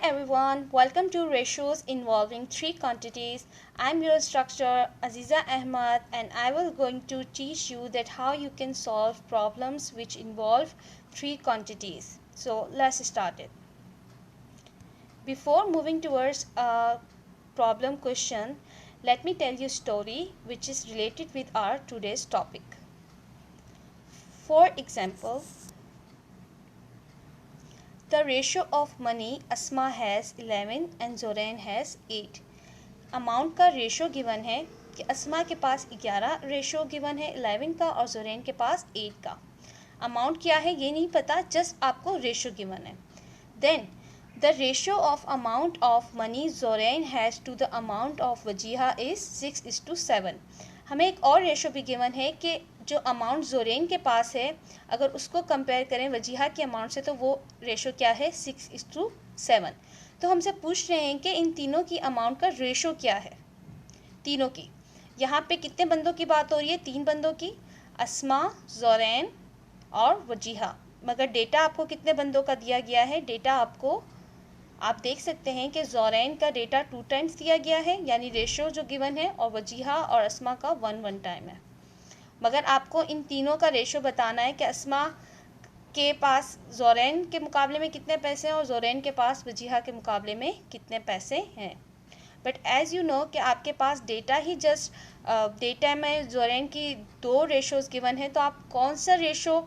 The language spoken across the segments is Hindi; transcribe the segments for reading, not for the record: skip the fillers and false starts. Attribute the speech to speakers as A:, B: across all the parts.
A: everyone, welcome to Ratios Involving Three Quantities. I'm your instructor Aziza Ahmad and I will going to teach you that how you can solve problems which involve three quantities. So let's start it. Before moving towards a problem question, let me tell you a story which is related with our today's topic. For example, the ratio of money Asma has 11 and Zorain has 8. Amount का रेशो गिवन है कि अस्मा के पास 11 रेशो गिवन है 11 का और जोरैन के पास 8 का. अमाउंट क्या है ये नहीं पता, जस्ट आपको रेशो गिवन है. Then the ratio of amount of money Zorain has to the amount of Wajiha is 6:7. हमें एक और रेशो भी गिवन है कि जो अमाउंट जोरैन के पास है अगर उसको कंपेयर करें वजीहा के अमाउंट से तो वो रेशो क्या है 6:7. तो हमसे पूछ रहे हैं कि इन तीनों की अमाउंट का रेशो क्या है. तीनों की यहाँ पे कितने बंदों की बात हो रही है, 3 बंदों की, अस्मा, जोरैन और वजीहा. मगर डेटा आपको कितने बंदों का दिया गया है, डेटा आपको आप देख सकते हैं कि जोरैन का डेटा 2 टाइम्स दिया गया है यानी रेशो जो गिवन है, और वजीहा और अस्मा का 1 टाइम है. मगर आपको इन तीनों का रेशो बताना है कि अस्मा के पास जोरैन के मुकाबले में कितने पैसे हैं और जोरैन के पास वजीहा के मुकाबले में कितने पैसे हैं. बट एज़ यू नो कि आपके पास डेटा ही जस्ट डेटा में जोरैन की 2 रेशोज़ गिवन है, तो आप कौन सा रेशो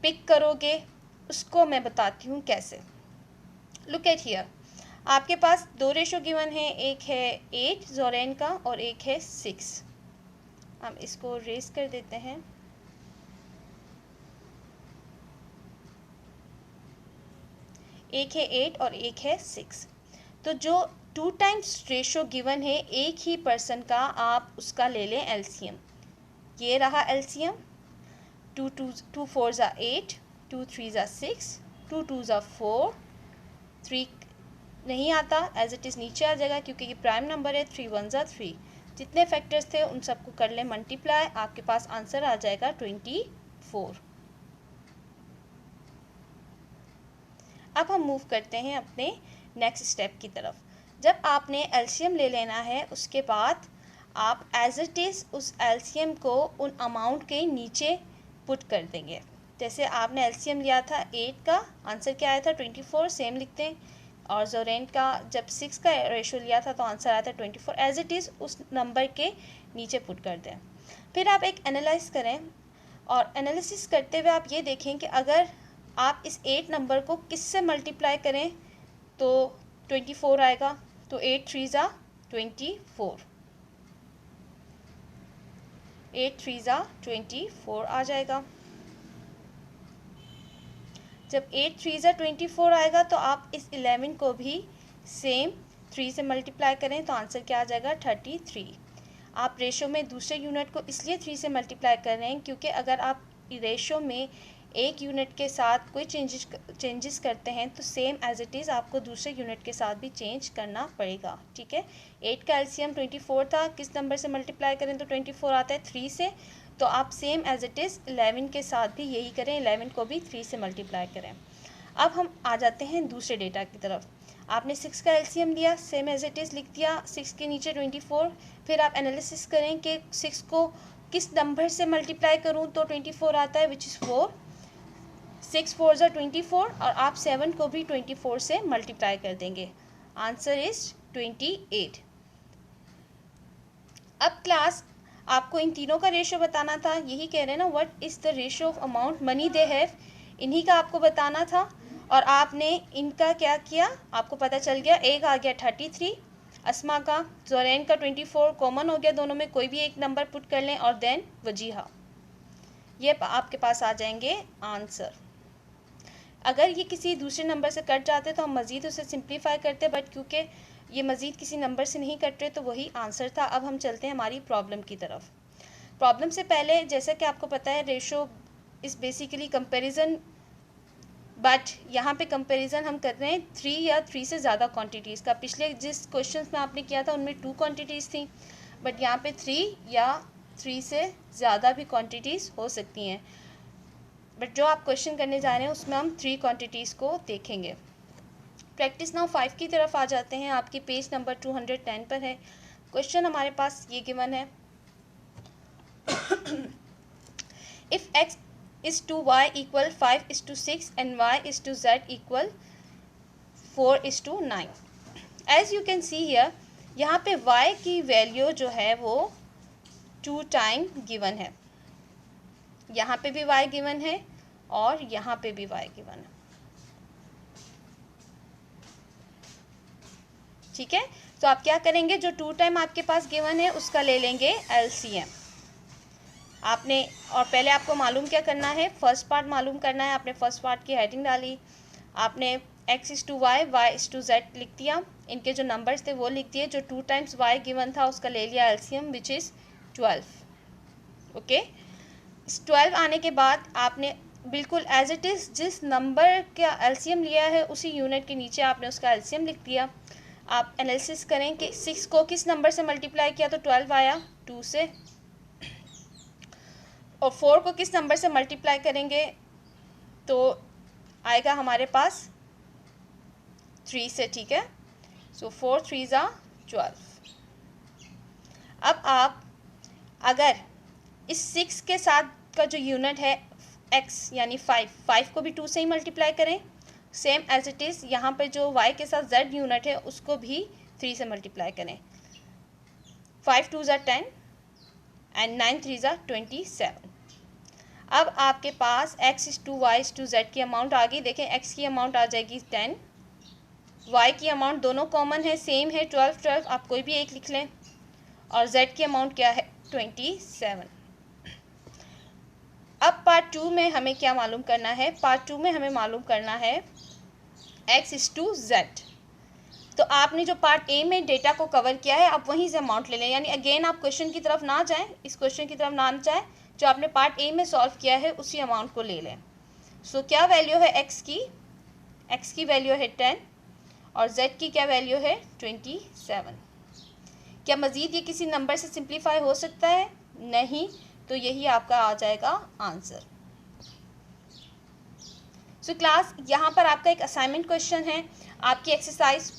A: पिक करोगे उसको मैं बताती हूँ कैसे. लुक एट हियर, आपके पास 2 रेशो गिवन है, एक है 8 जोरैन का और एक है 6. हम इसको रेस कर देते हैं. एक है 8 और एक है 6. तो जो 2 टाइम्स रेशो गिवन है एक ही पर्सन का, आप उसका ले लें एलसीएम. ये रहा एलसीएम. 2 4 8, 2 3 6, 2 2 4, 3 नहीं आता, एज इट इज़ नीचे आ जाएगा क्योंकि ये प्राइम नंबर है. 3 1 3. जितने फैक्टर्स थे उन सबको कर लें मल्टीप्लाई, आपके पास आंसर आ जाएगा 24. अब हम मूव करते हैं अपने नेक्स्ट स्टेप की तरफ. जब आपने एलसीएम ले लेना है उसके बाद आप एज इट इज़ उस एलसीएम को उन अमाउंट के नीचे पुट कर देंगे. जैसे आपने एलसीएम लिया था 8 का, आंसर क्या आया था 24, सेम लिखते हैं. और जोरैन का जब 6 का रेशो लिया था तो आंसर आया था 24. एज इट इज़ उस नंबर के नीचे पुट कर दें. फिर आप एक एनालाइज करें और एनालिसिस करते हुए आप ये देखें कि अगर आप इस 8 नंबर को किससे मल्टीप्लाई करें तो 24 आएगा. तो 8 3 24, 8 3 24 आ जाएगा. जब 8 3 24 आएगा तो आप इस 11 को भी सेम 3 से मल्टीप्लाई करें तो आंसर क्या आ जाएगा 33. आप रेशो में दूसरे यूनिट को इसलिए 3 से मल्टीप्लाई कर रहे हैं क्योंकि अगर आप रेशो में एक यूनिट के साथ कोई चेंजेस करते हैं तो सेम एज इट इज़ आपको दूसरे यूनिट के साथ भी चेंज करना पड़ेगा. ठीक है, 8 का एलसीएम 24 था, किस नंबर से मल्टीप्लाई करें तो 24 आता है 3 से. तो आप सेम एज इट इज़ 11 के साथ भी यही करें, 11 को भी 3 से मल्टीप्लाई करें. अब हम आ जाते हैं दूसरे डेटा की तरफ. आपने 6 का एलसीएम लिया, सेम एज इट इज़ लिख दिया, 6 के नीचे 24. फिर आप एनालिसिस करें कि 6 को किस नंबर से मल्टीप्लाई करूं तो 24 आता है विच इज़ 4. 6 4 24 और आप 7 को भी 24 से मल्टीप्लाई कर देंगे. Answer is 28. अब क्लास आपको इन तीनों का रेशो बताना था. यही कह रहे हैं ना, what is the ratio of amount money they have, इन्हीं का आपको बताना था. और आपने इनका क्या किया, आपको पता चल गया. एक आ गया 33 अस्मा का, जोरैन का 24 कॉमन हो गया, दोनों में कोई भी एक नंबर पुट कर लें, और देन वजीहा. ये आपके पास आ जाएंगे आंसर. अगर ये किसी दूसरे नंबर से कट जाते तो हम मज़ीद उसे सिंप्लीफाई करते, बट क्योंकि ये मज़ीद किसी नंबर से नहीं कट रहे तो वही आंसर था. अब हम चलते हैं हमारी प्रॉब्लम की तरफ. प्रॉब्लम से पहले जैसा कि आपको पता है ratio is basically comparison, but यहाँ पे कंपैरिजन हम कर रहे हैं 3 या 3 से ज़्यादा क्वांटिटीज़ का. पिछले जिस क्वेश्चन में आपने किया था उनमें 2 क्वांटिटीज़ थी, बट यहाँ पे 3 या 3 से ज़्यादा भी क्वांटिटीज़ हो सकती हैं. बट जो आप क्वेश्चन करने जा रहे हैं उसमें हम 3 क्वांटिटीज़ को देखेंगे. प्रैक्टिस नाउ 5 की तरफ आ जाते हैं। आपकी पेज नंबर 210 पर है। क्वेश्चन हमारे पास ये गिवन है, if x is to y equal 5:6 and y is to z equal 4:9. As you can see here, यहाँ पे y की वैल्यू जो है वो 2 टाइम गिवन है, यहाँ पे भी y गिवन है और यहाँ पे भी y गिवन है। ठीक है, तो आप क्या करेंगे, जो 2 टाइम आपके पास गिवन है उसका ले लेंगे LCM आपने। और पहले आपको मालूम क्या करना है, फर्स्ट पार्ट मालूम करना है। आपने फर्स्ट पार्ट की हेडिंग डाली, आपने x is to y, y is to z लिख दिया, इनके जो नंबर्स थे वो लिख दिए, जो 2 टाइम्स y गिवन था उसका ले लिया LCM विच इज़ 12। ओके, 12 आने के बाद आपने बिल्कुल एज इट इज़ जिस नंबर का LCM लिया है उसी यूनिट के नीचे आपने उसका LCM लिख दिया। आप एनालिसिस करें कि 6 को किस नंबर से मल्टीप्लाई किया तो 12 आया 2 से, और 4 को किस नंबर से मल्टीप्लाई करेंगे तो आएगा हमारे पास 3 से। ठीक है, सो 4 3 ज़ा 12। अब आप अगर इस 6 के साथ का जो यूनिट है x यानी 5 को भी 2 से ही मल्टीप्लाई करें, सेम एज इट इज़ यहाँ पे जो y के साथ z यूनिट है उसको भी 3 से मल्टीप्लाई करें। 5 2 ज़ा 10 एंड 9 3 ज़ा 27। अब आपके पास x is to y is to z की अमाउंट आ गई। देखें x की अमाउंट आ जाएगी 10, y की अमाउंट दोनों कॉमन है, सेम है 12 12, आप कोई भी एक लिख लें, और z की अमाउंट क्या है 27। अब पार्ट 2 में हमें क्या मालूम करना है, पार्ट 2 में हमें मालूम करना है x is to z। तो आपने जो पार्ट ए में डेटा को कवर किया है आप वहीं से अमाउंट ले लें, यानी अगेन आप क्वेश्चन की तरफ ना जाएं, इस क्वेश्चन की तरफ ना जाएं, जो आपने पार्ट ए में सॉल्व किया है उसी अमाउंट को ले लें। सो क्या वैल्यू है x की वैल्यू है 10 और z की क्या वैल्यू है 27। क्या मज़ीद ये किसी नंबर से सिंप्लीफाई हो सकता है? नहीं, तो यही आपका आ जाएगा आंसर। सो क्लास यहाँ पर आपका एक असाइनमेंट क्वेश्चन है, आपकी एक्सरसाइज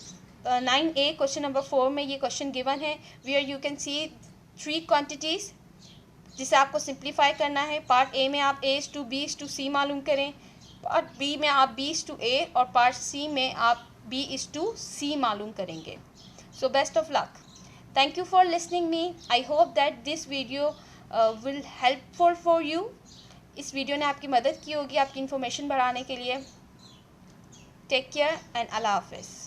A: 9A क्वेश्चन नंबर 4 में ये क्वेश्चन गिवन है, where you can see 3 quantities जिसे आपको सिंप्लीफाई करना है। पार्ट ए में आप a is to b is to c मालूम करें, पार्ट बी में आप b is to a और पार्ट सी में आप b is to c मालूम करेंगे। So best of luck, thank you for listening me. I hope that this video will helpful for you. इस वीडियो ने आपकी मदद की होगी आपकी इन्फॉर्मेशन बढ़ाने के लिए। टेक केयर एंड अल्लाह हाफिज़।